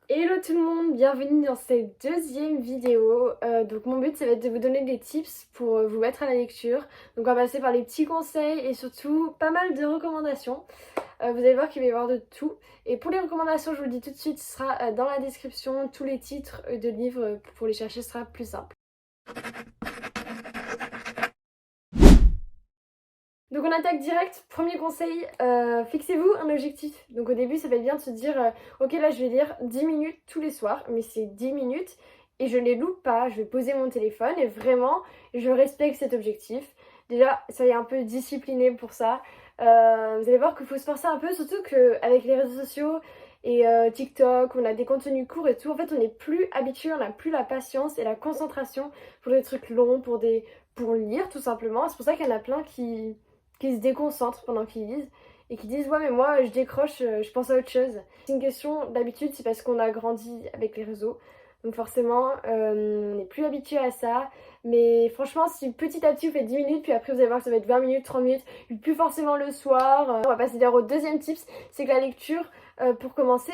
Hello tout le monde, bienvenue dans cette deuxième vidéo. Donc mon but ça va être de vous donner des tips pour vous mettre à la lecture. Donc on va passer par les petits conseils et surtout pas mal de recommandations. Vous allez voir qu'il va y avoir de tout. Et pour les recommandations, je vous le dis tout de suite, ce sera dans la description. Tous les titres de livres pour les chercher ce sera plus simple. Donc on attaque direct, premier conseil, fixez-vous un objectif. Donc au début ça va être bien de se dire, ok là je vais lire 10 minutes tous les soirs, mais c'est 10 minutes et je les loupe pas, je vais poser mon téléphone et vraiment je respecte cet objectif. Déjà soyez un peu discipliné pour ça. Vous allez voir qu'il faut se forcer un peu, surtout qu'avec les réseaux sociaux et TikTok, on a des contenus courts et tout, en fait on n'est plus habitué, on n'a plus la patience et la concentration pour des trucs longs, pour lire tout simplement. C'est pour ça qu'il y en a plein qui se déconcentrent pendant qu'ils lisent et qui disent ouais mais moi je décroche, je pense à autre chose. C'est une question d'habitude, c'est parce qu'on a grandi avec les réseaux. Donc forcément on n'est plus habitué à ça. Mais franchement si petit à petit vous faites 10 minutes puis après vous allez voir que ça va être 20 minutes, 30 minutes, puis plus forcément le soir. On va passer d'ailleurs au deuxième tips, c'est que la lecture pour commencer,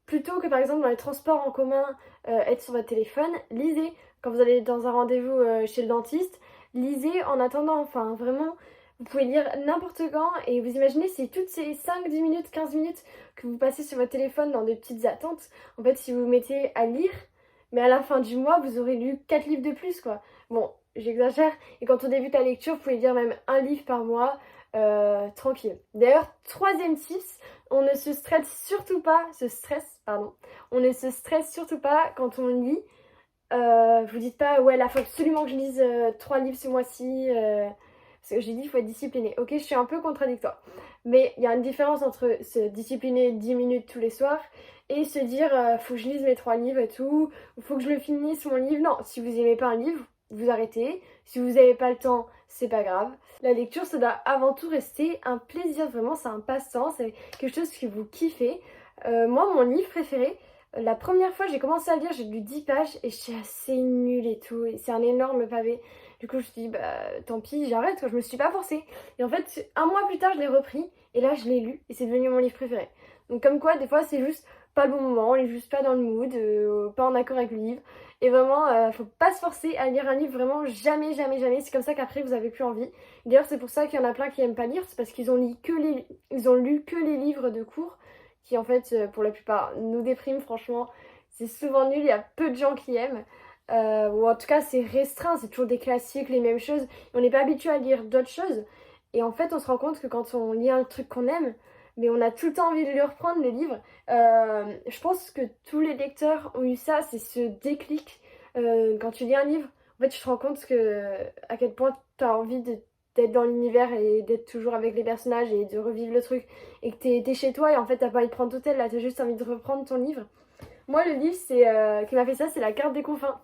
plutôt que par exemple dans les transports en commun être sur votre téléphone, lisez. Quand vous allez dans un rendez-vous chez le dentiste, lisez en attendant, enfin vraiment vous pouvez lire n'importe quand et vous imaginez c'est toutes ces 5, 10 minutes, 15 minutes que vous passez sur votre téléphone dans des petites attentes. En fait, si vous vous mettez à lire, mais à la fin du mois, vous aurez lu 4 livres de plus quoi. Bon, j'exagère. Et quand on débute la lecture, vous pouvez lire même un livre par mois, tranquille. D'ailleurs, troisième tips, on ne se stresse surtout pas, on ne se stresse surtout pas quand on lit. Vous dites pas ouais là faut absolument que je lise 3 livres ce mois-ci. Parce que j'ai dit il faut être discipliné. Ok, je suis un peu contradictoire. Mais il y a une différence entre se discipliner 10 minutes tous les soirs et se dire faut que je lise mes 3 livres et tout, faut que je le finisse mon livre. Non, si vous aimez pas un livre, vous arrêtez. Si vous n'avez pas le temps, c'est pas grave. La lecture, ça doit avant tout rester un plaisir, vraiment, c'est un passe-temps, c'est quelque chose que vous kiffez. Moi, mon livre préféré, la première fois j'ai commencé à lire, j'ai lu 10 pages et j'étais assez nulle et tout. Et c'est un énorme pavé. Du coup, je me suis dit, bah tant pis, j'arrête, quoi. Je me suis pas forcée. Et en fait, un mois plus tard, je l'ai repris et là, je l'ai lu et c'est devenu mon livre préféré. Donc, comme quoi, des fois, c'est juste pas le bon moment, on est juste pas dans le mood, pas en accord avec le livre. Et vraiment, faut pas se forcer à lire un livre, vraiment jamais, jamais, jamais. C'est comme ça qu'après, vous avez plus envie. D'ailleurs, c'est pour ça qu'il y en a plein qui aiment pas lire, c'est parce qu'ils ont ils ont lu que les livres de cours qui en fait pour la plupart nous dépriment. Franchement c'est souvent nul, il y a peu de gens qui aiment, ou en tout cas c'est restreint, c'est toujours des classiques, les mêmes choses, on n'est pas habitué à lire d'autres choses et en fait on se rend compte que quand on lit un truc qu'on aime, mais on a tout le temps envie de le reprendre le livre. Je pense que tous les lecteurs ont eu ça, c'est ce déclic quand tu lis un livre, en fait tu te rends compte que à quel point tu as envie d'être dans l'univers et d'être toujours avec les personnages et de revivre le truc et que t'es chez toi et en fait t'as pas envie de prendre d'hôtel, là t'as juste envie de reprendre ton livre. Moi le livre qui m'a fait ça c'est La Carte des Confins.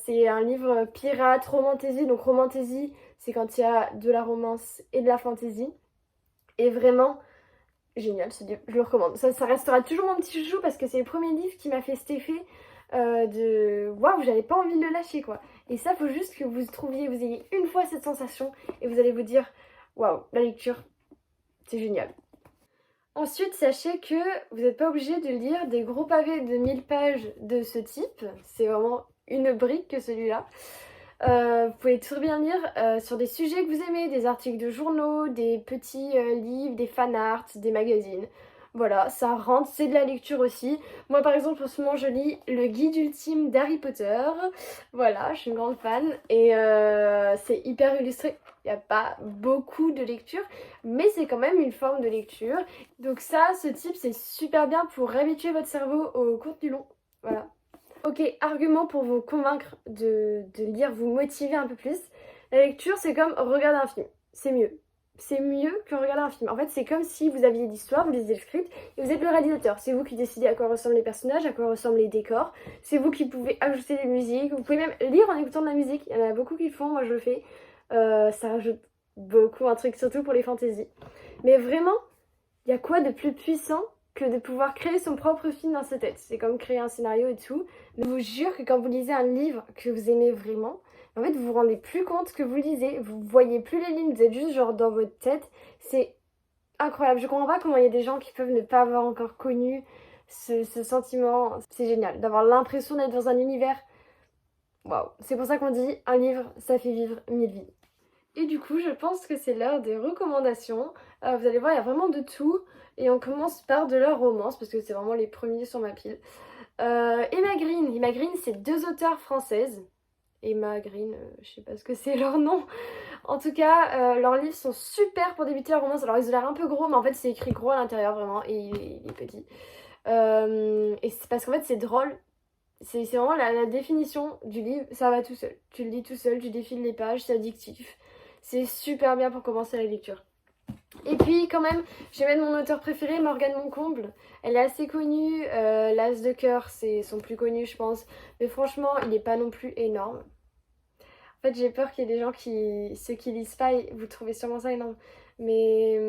C'est un livre pirate, romantasy, donc romantasy c'est quand il y a de la romance et de la fantasy et vraiment génial ce livre, je le recommande. Ça restera toujours mon petit chouchou parce que c'est le premier livre qui m'a fait cet effet de waouh, j'avais pas envie de le lâcher quoi. Et ça faut juste que vous ayez une fois cette sensation et vous allez vous dire waouh, la lecture c'est génial. Ensuite, sachez que vous n'êtes pas obligé de lire des gros pavés de 1000 pages de ce type. C'est vraiment une brique que celui-là. Vous pouvez très bien lire sur des sujets que vous aimez, des articles de journaux, des petits livres, des fanarts, des magazines. Voilà, ça rentre, c'est de la lecture aussi. Moi par exemple en ce moment je lis le guide ultime d'Harry Potter. Voilà, je suis une grande fan et c'est hyper illustré. Il n'y a pas beaucoup de lecture, mais c'est quand même une forme de lecture. Donc ça, ce type, c'est super bien pour réhabituer votre cerveau au contenu long. Voilà. Ok, argument pour vous convaincre de lire, vous motiver un peu plus. La lecture, c'est comme regarder un film. C'est mieux. C'est mieux que regarder un film. En fait, c'est comme si vous aviez l'histoire, vous lisez le script, et vous êtes le réalisateur. C'est vous qui décidez à quoi ressemblent les personnages, à quoi ressemblent les décors. C'est vous qui pouvez ajouter des musiques. Vous pouvez même lire en écoutant de la musique. Il y en a beaucoup qui le font, moi je le fais. Ça rajoute beaucoup un truc, surtout pour les fantaisies. Mais vraiment, il y a quoi de plus puissant que de pouvoir créer son propre film dans sa tête? C'est comme créer un scénario et tout. Mais je vous jure que quand vous lisez un livre que vous aimez vraiment, en fait vous vous rendez plus compte que vous lisez, vous voyez plus les lignes, vous êtes juste genre dans votre tête. C'est incroyable. Je comprends pas comment il y a des gens qui peuvent ne pas avoir encore connu ce sentiment, c'est génial. D'avoir l'impression d'être dans un univers. Waouh. C'est pour ça qu'on dit un livre, ça fait vivre 1000 vies. Et du coup, je pense que c'est l'heure des recommandations. Vous allez voir, il y a vraiment de tout. Et on commence par de la romance, parce que c'est vraiment les premiers sur ma pile. Emma Green. Emma Green, c'est 2 auteurs françaises. Emma Green, je sais pas ce que c'est leur nom. En tout cas, leurs livres sont super pour débuter la romance. Alors ils ont l'air un peu gros, mais en fait c'est écrit gros à l'intérieur vraiment, et il est petit. Et c'est parce qu'en fait c'est drôle. C'est vraiment la définition du livre, ça va tout seul. Tu le lis tout seul, tu défiles les pages, c'est addictif. C'est super bien pour commencer la lecture. Et puis quand même, je vais mettre mon auteur préféré, Morgane Moncomble. Elle est assez connue, L'As de cœur, c'est son plus connu je pense. Mais franchement, il n'est pas non plus énorme. En fait, j'ai peur qu'il y ait des gens ceux qui lisent pas, vous trouvez sûrement ça énorme. Mais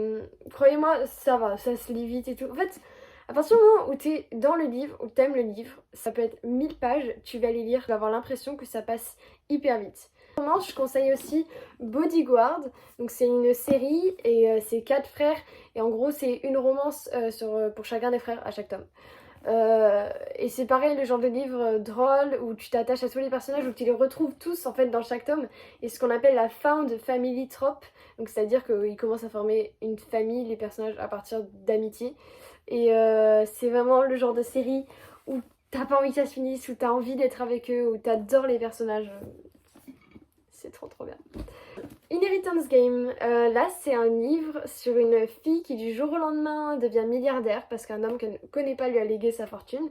croyez-moi, ça va, ça se lit vite et tout. En fait, à partir du moment où t'es dans le livre, où t'aimes le livre, ça peut être 1000 pages, tu vas les lire, tu vas avoir l'impression que ça passe hyper vite. Vraiment, je conseille aussi Bodyguard. Donc c'est une série et c'est 4 frères. Et en gros, c'est une romance pour chacun des frères à chaque tome. Et c'est pareil, le genre de livre drôle où tu t'attaches à tous les personnages, où tu les retrouves tous en fait dans chaque tome. Et ce qu'on appelle la found family trope. Donc c'est-à-dire qu'ils commencent à former une famille, les personnages, à partir d'amitié. Et c'est vraiment le genre de série où t'as pas envie que ça se finisse, où t'as envie d'être avec eux, où t'adores les personnages. C'est trop trop bien. Inheritance Game, là c'est un livre sur une fille qui du jour au lendemain devient milliardaire parce qu'un homme qu'elle ne connaît pas lui a légué sa fortune.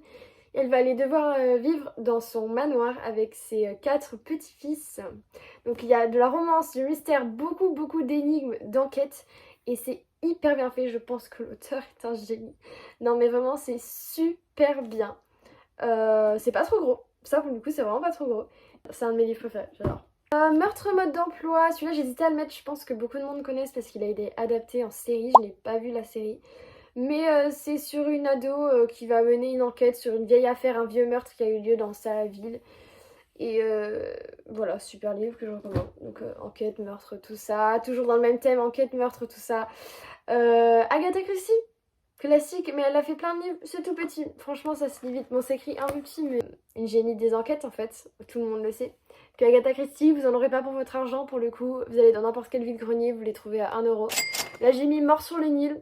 Elle va aller devoir vivre dans son manoir avec ses 4 petits-fils. Donc il y a de la romance, du mystère, beaucoup d'énigmes, d'enquêtes et c'est hyper bien fait. Je pense que l'auteur est un génie. Non mais vraiment c'est super bien. C'est pas trop gros. Ça pour le coup c'est vraiment pas trop gros. C'est un de mes livres préférés, j'adore. Meurtre mode d'emploi, celui-là j'hésitais à le mettre, je pense que beaucoup de monde connaissent parce qu'il a été adapté en série, je n'ai pas vu la série. Mais c'est sur une ado qui va mener une enquête sur une vieille affaire, un vieux meurtre qui a eu lieu dans sa ville. Et voilà, super livre que je recommande. Donc enquête, meurtre, tout ça, toujours dans le même thème, enquête, meurtre, tout ça. Agatha Christie, classique, mais elle a fait plein de livres, c'est tout petit. Franchement ça se lit vite, bon c'est écrit un peu petit, mais une génie des enquêtes en fait, tout le monde le sait. Puis Agatha Christie, vous en aurez pas pour votre argent pour le coup. Vous allez dans n'importe quel vide-grenier, vous les trouvez à 1€. Là j'ai mis Mort sur le Nil.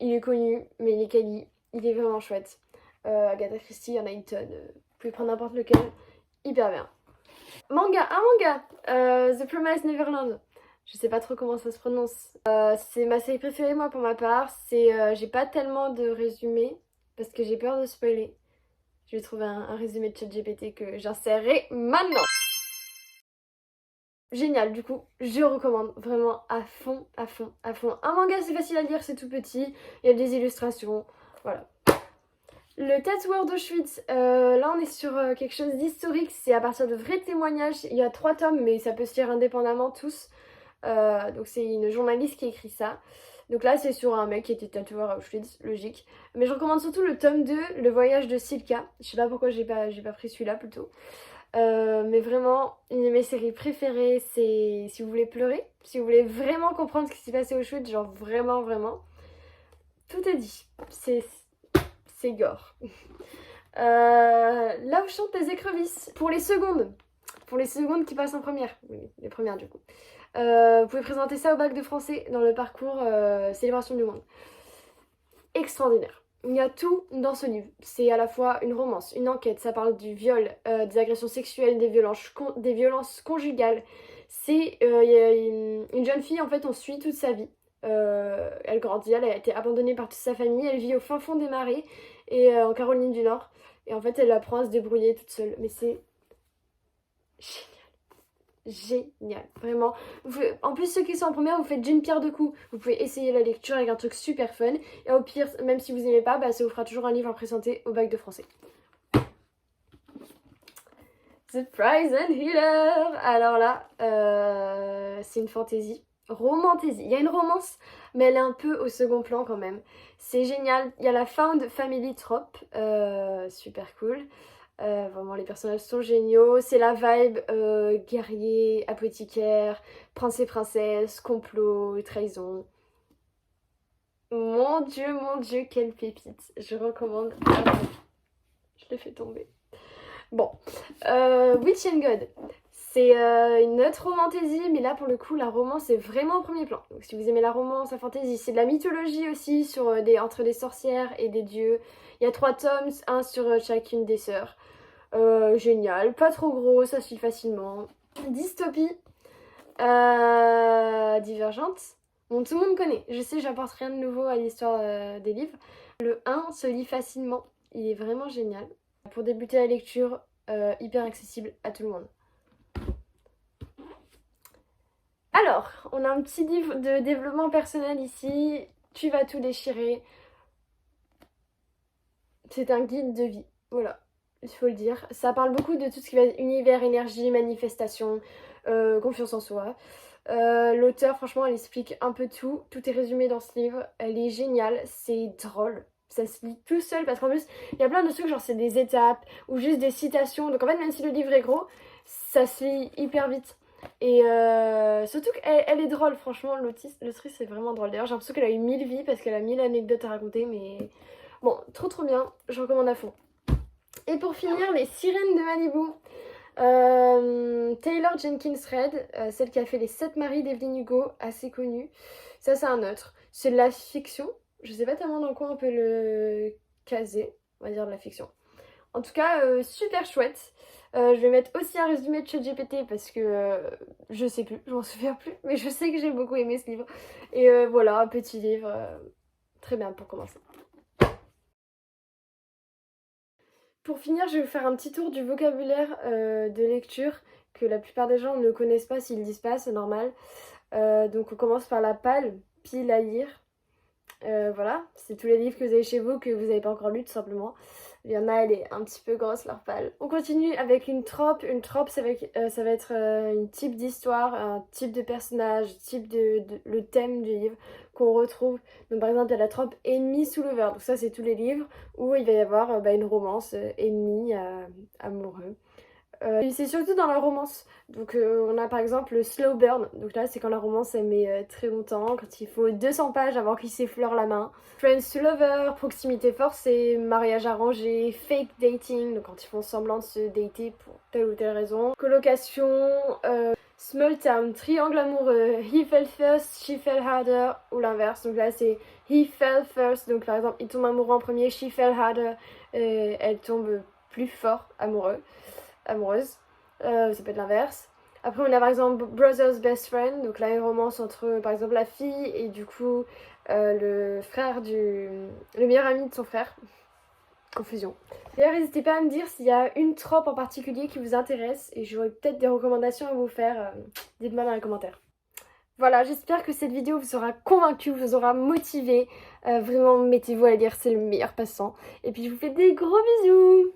Il est connu, mais il est quali. Il est vraiment chouette. Agatha Christie, il y en a une tonne. Vous pouvez prendre n'importe lequel. Hyper bien. Manga, un manga. The Promised Neverland. Je sais pas trop comment ça se prononce. C'est ma série préférée moi pour ma part. J'ai pas tellement de résumé parce que j'ai peur de spoiler. Je vais trouver un résumé de ChatGPT que j'insérerai maintenant. Génial, du coup, je recommande vraiment à fond, à fond, à fond. Un manga, c'est facile à lire, c'est tout petit, il y a des illustrations, voilà. Le tatoueur d'Auschwitz, là on est sur quelque chose d'historique, c'est à partir de vrais témoignages. Il y a 3 tomes, mais ça peut se lire indépendamment tous. Donc c'est une journaliste qui écrit ça. Donc là c'est sur un mec qui était tatoueur à Auschwitz, logique. Mais je recommande surtout le tome 2, Le voyage de Silka. Je sais pas pourquoi j'ai pas pris celui-là plutôt. Mais vraiment, une de mes séries préférées, c'est si vous voulez pleurer, si vous voulez vraiment comprendre ce qui s'est passé au Auschwitz, genre vraiment, tout est dit. C'est gore. Là où chantent les écrevisses, pour les secondes qui passent en première, oui, les premières du coup. Vous pouvez présenter ça au bac de français dans le parcours Célébration du monde. Extraordinaire. Il y a tout dans ce livre. C'est à la fois une romance, une enquête, ça parle du viol, des agressions sexuelles, des violences conjugales. C'est y a une jeune fille, en fait, on suit toute sa vie. Elle grandit, elle a été abandonnée par toute sa famille, elle vit au fin fond des marais et en Caroline du Nord. Et en fait, elle apprend à se débrouiller toute seule. Mais c'est génial, vraiment. En plus, ceux qui sont en première, vous faites d'une pierre deux coups. Vous pouvez essayer la lecture avec un truc super fun. Et au pire, même si vous aimez pas, bah, ça vous fera toujours un livre à présenter au bac de français. The Prize and Healer. Alors là, c'est une fantaisie. Romantaisie. Il y a une romance, mais elle est un peu au second plan quand même. C'est génial. Il y a la found family trope. Super cool. Vraiment les personnages sont géniaux, c'est la vibe guerrier, apothicaire, prince et princesse, complot, trahison. Mon Dieu, quelle pépite. Je recommande. Je l'ai fait tomber. Bon, Witch and God. C'est une autre romantasy, mais là pour le coup la romance est vraiment au premier plan. Donc si vous aimez la romance, la fantasy, c'est de la mythologie aussi sur, entre des sorcières et des dieux. Il y a 3 tomes, un sur chacune des sœurs. Génial, pas trop gros, ça se lit facilement. Dystopie, Divergente. Bon, tout le monde connaît, je sais, j'apporte rien de nouveau à l'histoire des livres. Le 1 se lit facilement, il est vraiment génial. Pour débuter la lecture, hyper accessible à tout le monde. Alors, on a un petit livre de développement personnel ici. Tu vas tout déchirer. C'est un guide de vie, voilà, il faut le dire. Ça parle beaucoup de tout ce qui va être univers, énergie, manifestation, confiance en soi. L'auteur, franchement, elle explique un peu tout. Tout est résumé dans ce livre. Elle est géniale, c'est drôle. Ça se lit tout seul parce qu'en plus, il y a plein de trucs, genre c'est des étapes ou juste des citations. Donc en fait, même si le livre est gros, ça se lit hyper vite. Et surtout qu'elle est drôle, franchement, l'autrice c'est vraiment drôle. D'ailleurs, j'ai l'impression qu'elle a eu 1000 vies parce qu'elle a 1000 anecdotes à raconter, mais bon, trop bien, je recommande à fond. Et pour finir, les sirènes de Malibu. Taylor Jenkins Reid, celle qui a fait les 7 maris d'Evelyn Hugo, assez connue. Ça, c'est un autre. C'est de la fiction. Je sais pas tellement dans quoi on peut le caser. On va dire de la fiction. En tout cas, super chouette. Je vais mettre aussi un résumé de ChatGPT parce que je sais plus, je m'en souviens plus. Mais je sais que j'ai beaucoup aimé ce livre. Et voilà, un petit livre. Très bien pour commencer. Pour finir, je vais vous faire un petit tour du vocabulaire de lecture que la plupart des gens ne connaissent pas s'ils le disent pas, c'est normal. Donc on commence par la pale, pile à lire. Voilà, c'est tous les livres que vous avez chez vous que vous n'avez pas encore lus tout simplement. Il y en a, elle est un petit peu grosse leur pale. On continue avec une trope. Une trope, ça va être un type d'histoire, un type de personnage, le thème du livre qu'on retrouve. Donc par exemple, il y a la trope ennemi sous le verre. Donc ça, c'est tous les livres où il va y avoir une romance ennemi amoureux. C'est surtout dans la romance. Donc on a par exemple le slow burn. Donc là c'est quand la romance elle met très longtemps, quand il faut 200 pages avant qu'il s'effleure la main. Friends to lover, proximité forcée, mariage arrangé, fake dating, donc quand ils font semblant de se dater pour telle ou telle raison. Colocation, small town, triangle amoureux, he fell first, she fell harder, ou l'inverse. Donc là c'est he fell first, donc par exemple il tombe amoureux en premier, she fell harder, elle tombe plus fort amoureuse. Ça peut être l'inverse. Après on a par exemple Brother's Best Friend, donc là une romance entre par exemple la fille et du coup le meilleur ami de son frère. Confusion. D'ailleurs n'hésitez pas à me dire s'il y a une trope en particulier qui vous intéresse et j'aurai peut-être des recommandations à vous faire. Dites-moi dans les commentaires. Voilà, j'espère que cette vidéo vous aura convaincu, vous aura motivé. Vraiment mettez-vous à lire, c'est le meilleur passe-temps. Et puis je vous fais des gros bisous.